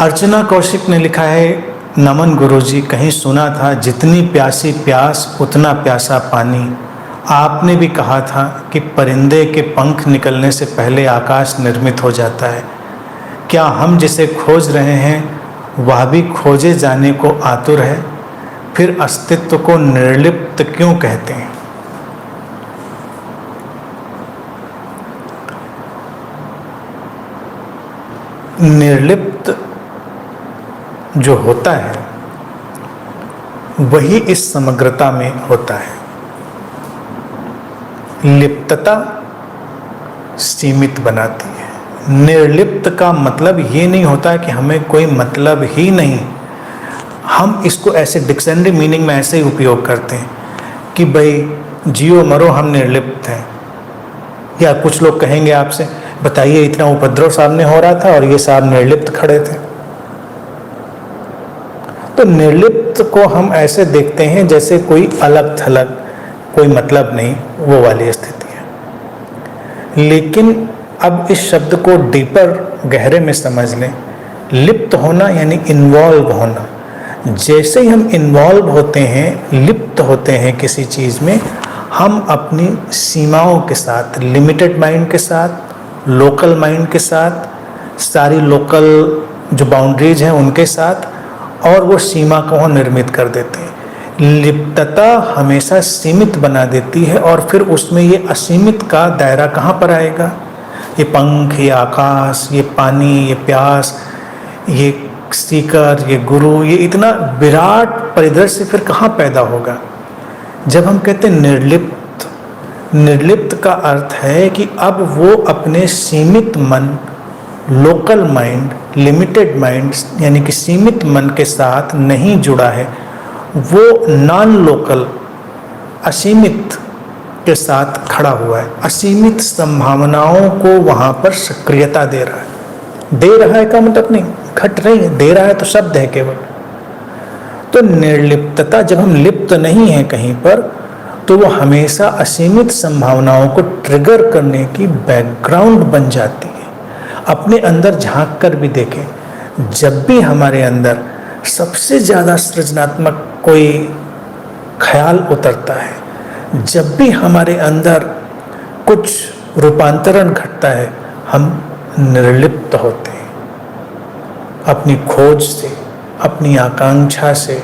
अर्चना कौशिक ने लिखा है, नमन गुरुजी, कहीं सुना था जितनी प्यासी प्यास उतना प्यासा पानी। आपने भी कहा था कि परिंदे के पंख निकलने से पहले आकाश निर्मित हो जाता है। क्या हम जिसे खोज रहे हैं वह भी खोजे जाने को आतुर है? फिर अस्तित्व को निर्लिप्त क्यों कहते हैं? निर्लिप्त जो होता है वही इस समग्रता में होता है। लिप्तता सीमित बनाती है। निर्लिप्त का मतलब ये नहीं होता कि हमें कोई मतलब ही नहीं। हम इसको ऐसे डिक्शनरी मीनिंग में ऐसे ही उपयोग करते हैं कि भाई जियो मरो हम निर्लिप्त हैं। या कुछ लोग कहेंगे आपसे, बताइए इतना उपद्रव सामने हो रहा था और ये साहब निर्लिप्त खड़े थे। तो निर्लिप्त को हम ऐसे देखते हैं जैसे कोई अलग थलग, कोई मतलब नहीं, वो वाली स्थिति है। लेकिन अब इस शब्द को डीपर, गहरे में समझ लें। लिप्त होना यानी इन्वॉल्व होना। जैसे ही हम इन्वॉल्व होते हैं, लिप्त होते हैं किसी चीज़ में, हम अपनी सीमाओं के साथ, लिमिटेड माइंड के साथ, लोकल माइंड के साथ, सारी लोकल जो बाउंड्रीज हैं उनके साथ, और वो सीमा को निर्मित कर देते हैं। लिप्तता हमेशा सीमित बना देती है और फिर उसमें ये असीमित का दायरा कहाँ पर आएगा? ये पंख, ये आकाश, ये पानी, ये प्यास, ये सीकर, ये गुरु, ये इतना विराट परिदृश्य फिर कहाँ पैदा होगा? जब हम कहते हैं निर्लिप्त, निर्लिप्त का अर्थ है कि अब वो अपने सीमित मन, लोकल माइंड, लिमिटेड माइंड यानी कि सीमित मन के साथ नहीं जुड़ा है। वो नॉन लोकल, असीमित के साथ खड़ा हुआ है। असीमित संभावनाओं को वहाँ पर सक्रियता दे रहा है। दे रहा है का मतलब नहीं, घट रही है, दे रहा है तो शब्द है केवल। तो निर्लिप्तता, जब हम लिप्त नहीं हैं कहीं पर, तो वो हमेशा असीमित संभावनाओं को ट्रिगर करने की बैकग्राउंड बन जाती है। अपने अंदर झांक कर भी देखें, जब भी हमारे अंदर सबसे ज़्यादा सृजनात्मक कोई ख्याल उतरता है, जब भी हमारे अंदर कुछ रूपांतरण घटता है, हम निर्लिप्त होते हैं। अपनी खोज से, अपनी आकांक्षा से,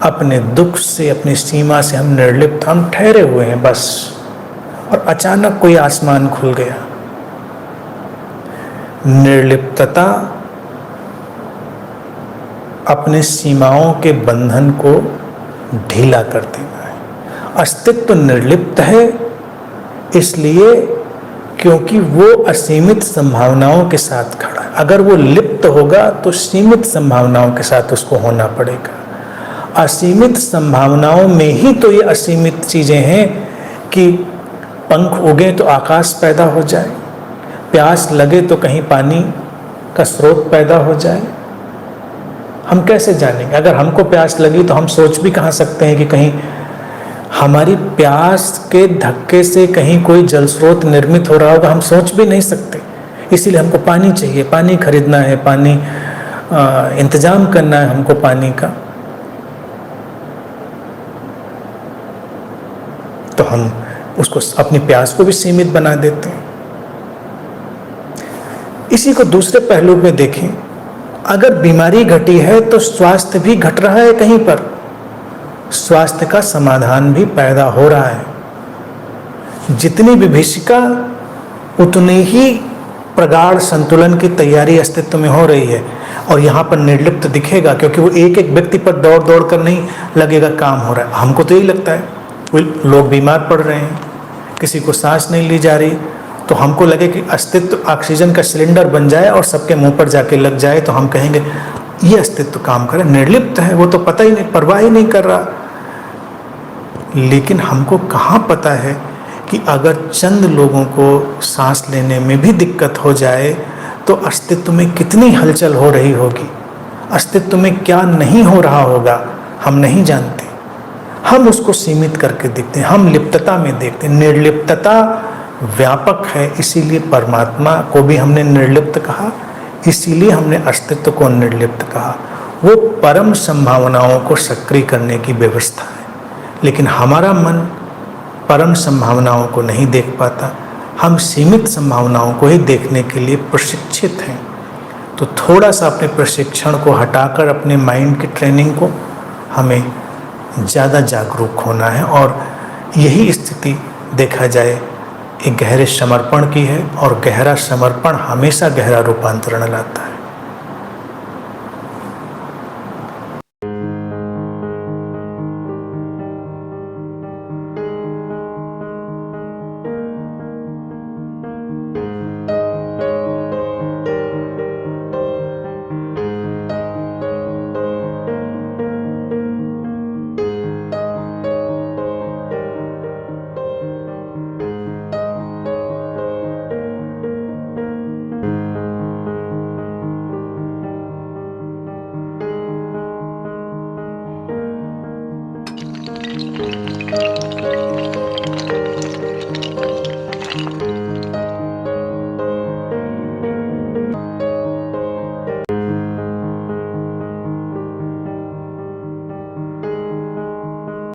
अपने दुख से, अपनी सीमा से हम निर्लिप्त, हम ठहरे हुए हैं बस। और अचानक कोई आसमान खुल गया। निर्लिप्तता अपने सीमाओं के बंधन को ढीला कर देना है। अस्तित्व निर्लिप्त है इसलिए क्योंकि वो असीमित संभावनाओं के साथ खड़ा है। अगर वो लिप्त होगा तो सीमित संभावनाओं के साथ उसको होना पड़ेगा। असीमित संभावनाओं में ही तो ये असीमित चीज़ें हैं कि पंख उगे तो आकाश पैदा हो जाए, प्यास लगे तो कहीं पानी का स्रोत पैदा हो जाए। हम कैसे जानेंगे? अगर हमको प्यास लगी तो हम सोच भी कहाँ सकते हैं कि कहीं हमारी प्यास के धक्के से कहीं कोई जल स्रोत निर्मित हो रहा होगा? हम सोच भी नहीं सकते। इसीलिए हमको पानी चाहिए, पानी खरीदना है, पानी इंतजाम करना है हमको पानी का। तो हम उसको, अपनी प्यास को भी सीमित बना देते हैं। इसी को दूसरे पहलू में देखें, अगर बीमारी घटी है तो स्वास्थ्य भी घट रहा है कहीं पर, स्वास्थ्य का समाधान भी पैदा हो रहा है। जितनी विभीषिका उतनी ही प्रगाढ़ संतुलन की तैयारी अस्तित्व में हो रही है। और यहाँ पर निर्लिप्त दिखेगा क्योंकि वो एक एक व्यक्ति पर दौड़ दौड़ कर नहीं लगेगा काम हो रहा है। हमको तो यही लगता है, लोग बीमार पड़ रहे हैं, किसी को सांस नहीं ली जा रही, तो हमको लगे कि अस्तित्व ऑक्सीजन का सिलेंडर बन जाए और सबके मुंह पर जाके लग जाए तो हम कहेंगे ये अस्तित्व काम करे। निर्लिप्त है, वो तो पता ही नहीं, परवाह ही नहीं कर रहा। लेकिन हमको कहाँ पता है कि अगर चंद लोगों को सांस लेने में भी दिक्कत हो जाए तो अस्तित्व में कितनी हलचल हो रही होगी, अस्तित्व में क्या नहीं हो रहा होगा, हम नहीं जानते। हम उसको सीमित करके देखते हैं, हम लिप्तता में देखते हैं। निर्लिप्तता व्यापक है, इसीलिए परमात्मा को भी हमने निर्लिप्त कहा, इसीलिए हमने अस्तित्व को निर्लिप्त कहा। वो परम संभावनाओं को सक्रिय करने की व्यवस्था है, लेकिन हमारा मन परम संभावनाओं को नहीं देख पाता। हम सीमित संभावनाओं को ही देखने के लिए प्रशिक्षित हैं। तो थोड़ा सा अपने प्रशिक्षण को हटाकर अपने माइंड की ट्रेनिंग को हमें ज़्यादा जागरूक होना है, और यही स्थिति देखा जाए एक गहरे समर्पण की है, और गहरा समर्पण हमेशा गहरा रूपांतरण लाता है।